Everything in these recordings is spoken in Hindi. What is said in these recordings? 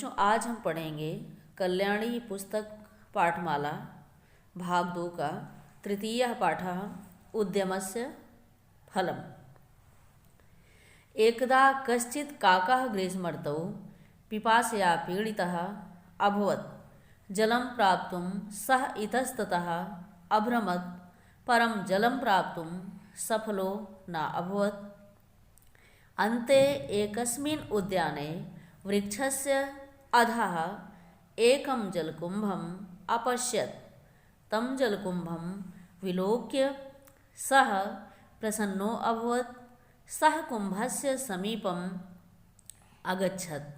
बच्चों आज हम पढ़ेंगे कल्याणी पुस्तक पाठमाला भाग 2 का तृतीयः पाठः उद्यमस्य फलम्। एकदा कश्चित् काकः ग्रीष्मर्तौ पिपासया पीडितः अभवत्। जलं प्राप्तुं सः इतस्ततः अभ्रमत्, परं जलं प्राप्तुं सफलो न अभवत्। अन्ते एकस्मिन् उद्याने वृक्षस्य अधः एकं जलकुम्भम् अपश्यत्। तं जलकुम्भं विलोक्य सः प्रसन्नो अभवत्। सः कुम्भस्य समीपम् अगच्छत्।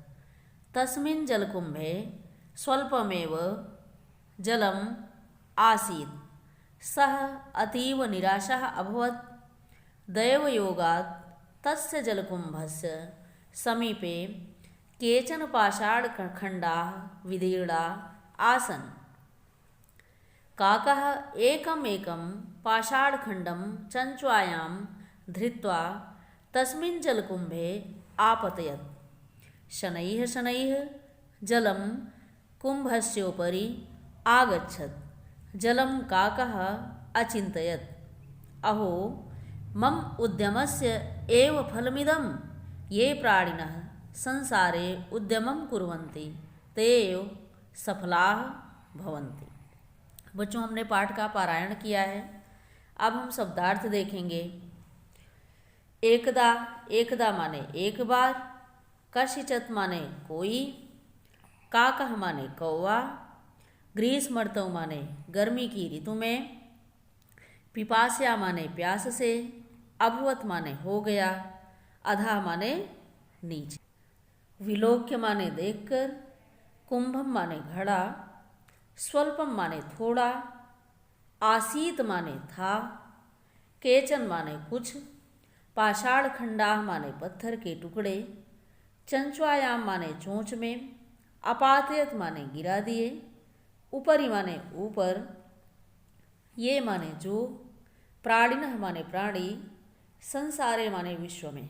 तस्मिन् जलकुम्भे स्वल्पमेव जलम् आसीत्। सः अतीव निराशः अभवत्। दैवयोगात् तस्य जलकुम्भस्य समीपे केचन पाषाणखण्डाः विदीर्णाः आसन्। काकः एकमेकं पाषाणखण्डं चञ्च्वायां धृत्वा तस्मिन् जलकुम्भे आपतयत्। शनैः शनैः जलं कुम्भस्योपरि आगच्छत्। जलं काकः अचिन्तयत्, अहो मम उद्यमस्य एव फलमिदं। ये प्राणिनः संसारे उद्यमं कुर्वन्ति ते एव सफलाः भवन्ति। बच्चों, हमने पाठ का पारायण किया है। अब हम शब्दार्थ देखेंगे। एकदा, एकदा माने एक बार, कस्यचित् माने कोई, काकः माने कौवा, ग्रीष्मर्तौ माने गर्मी की ऋतु में, पिपासया माने प्यास से, अभवत माने हो गया, अधा माने नीचे, विलोक्य माने देखकर, कुंभम माने घड़ा, स्वल्पम माने थोड़ा, आसीत माने था, केचन माने कुछ, पाषाण खंडाह माने पत्थर के टुकड़े, चंचवायाम माने चोंच में, अपातयत माने गिरा दिए, ऊपरी माने ऊपर, ये माने जो, प्राणिनः माने प्राणी, संसारे माने विश्व में।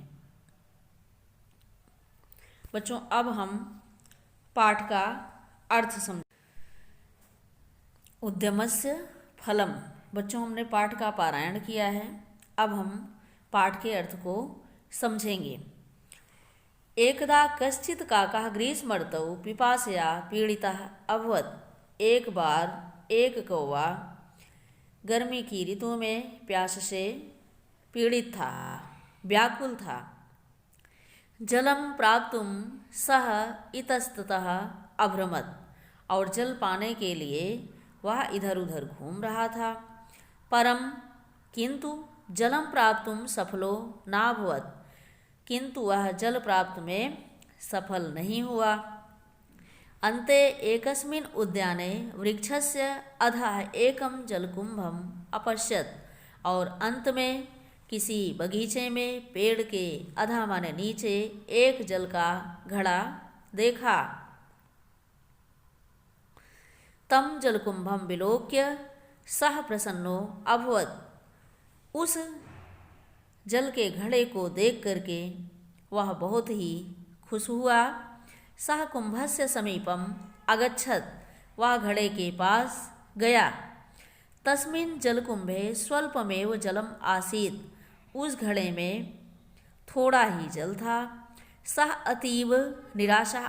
बच्चों, अब हम पाठ का अर्थ समझ। उद्यमस्य फलम। बच्चों, हमने पाठ का पारायण किया है। अब हम पाठ के अर्थ को समझेंगे। एकदा कश्चित् काकः ग्रीष्मर्तौ पिपासया पीडितः अभवत्। एक बार एक कौवा गर्मी की ऋतु में प्यास से पीड़ित था, व्याकुल था। जलम प्राप्तुं सः इतस्ततः अभ्रमत्, और जल पाने के लिए वह इधर उधर घूम रहा था। परम किंतु जलम प्राप्तुं सफलो नाभवत्, किंतु वह जल प्राप्त में सफल नहीं हुआ। अन्ते एकस्मिन् उद्याने वृक्षस्य अधः एकं जलकुम्भम् अपश्यत्, और अंत में किसी बगीचे में पेड़ के अधा माने नीचे एक जल का घड़ा देखा। तम जलकुम्भम विलोक्य सः प्रसन्नो अभवत्। उस जल के घड़े को देख करके वह बहुत ही खुश हुआ। सः कुंभस्य समीपम अगच्छत्, वह घड़े के पास गया। तस्मिन् जलकुम्भे स्वल्पमेव जलम आसीत्, उस घड़े में थोड़ा ही जल था। सः अतीव निराशः,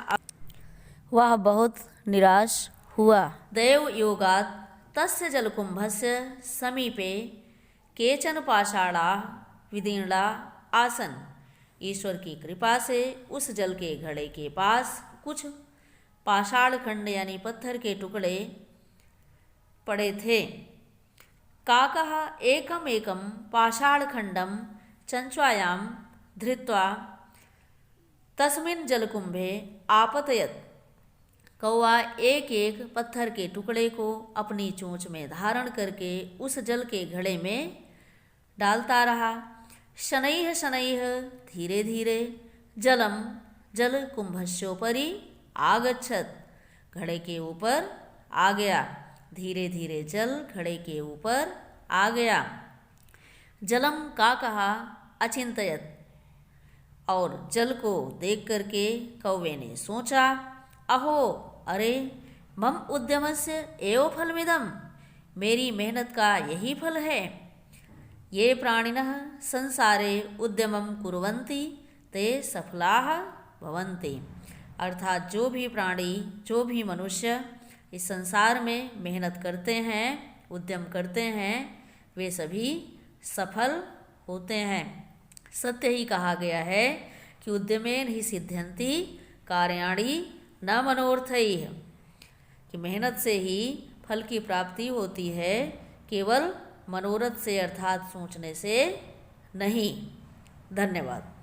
वह बहुत निराश हुआ। दैव योगात् तस्य जलकुम्भस्य समीपे केचन पाषाणाः विदीर्णाः आसन्। ईश्वर की कृपा से उस जल के घड़े के पास कुछ पाषाण खंड यानी पत्थर के टुकड़े पड़े थे। काकः एकम एकम पाषाण खंडम चंचवायां धृत्वा तस्मिन् जलकुम्भे आपतयत्। कौवा एक एक पत्थर के टुकड़े को अपनी चोंच में धारण करके उस जल के घड़े में डालता रहा। शनैः शनैः धीरे धीरे जलम जल कुंभस्योपरि आगच्छत्, घड़े के ऊपर आ गया। धीरे धीरे जल घड़े के ऊपर आ गया। जलम काकः अचिन्तयत्, और जल को देख करके कौवे ने सोचा, अहो अरे मम उद्यमस्य एव फलमिदं, मेरी मेहनत का यही फल है। ये प्राणिनः संसारे उद्यमं कुर्वन्ति ते सफलाः भवन्ति। अर्थात जो भी प्राणी, जो भी मनुष्य इस संसार में मेहनत करते हैं, उद्यम करते हैं, वे सभी सफल होते हैं। सत्य ही कहा गया है कि उद्यमेन ही सिद्ध्यन्ति कार्याणि न मनोर्थैः, कि मेहनत से ही फल की प्राप्ति होती है, केवल मनोरथ से अर्थात सोचने से नहीं। धन्यवाद।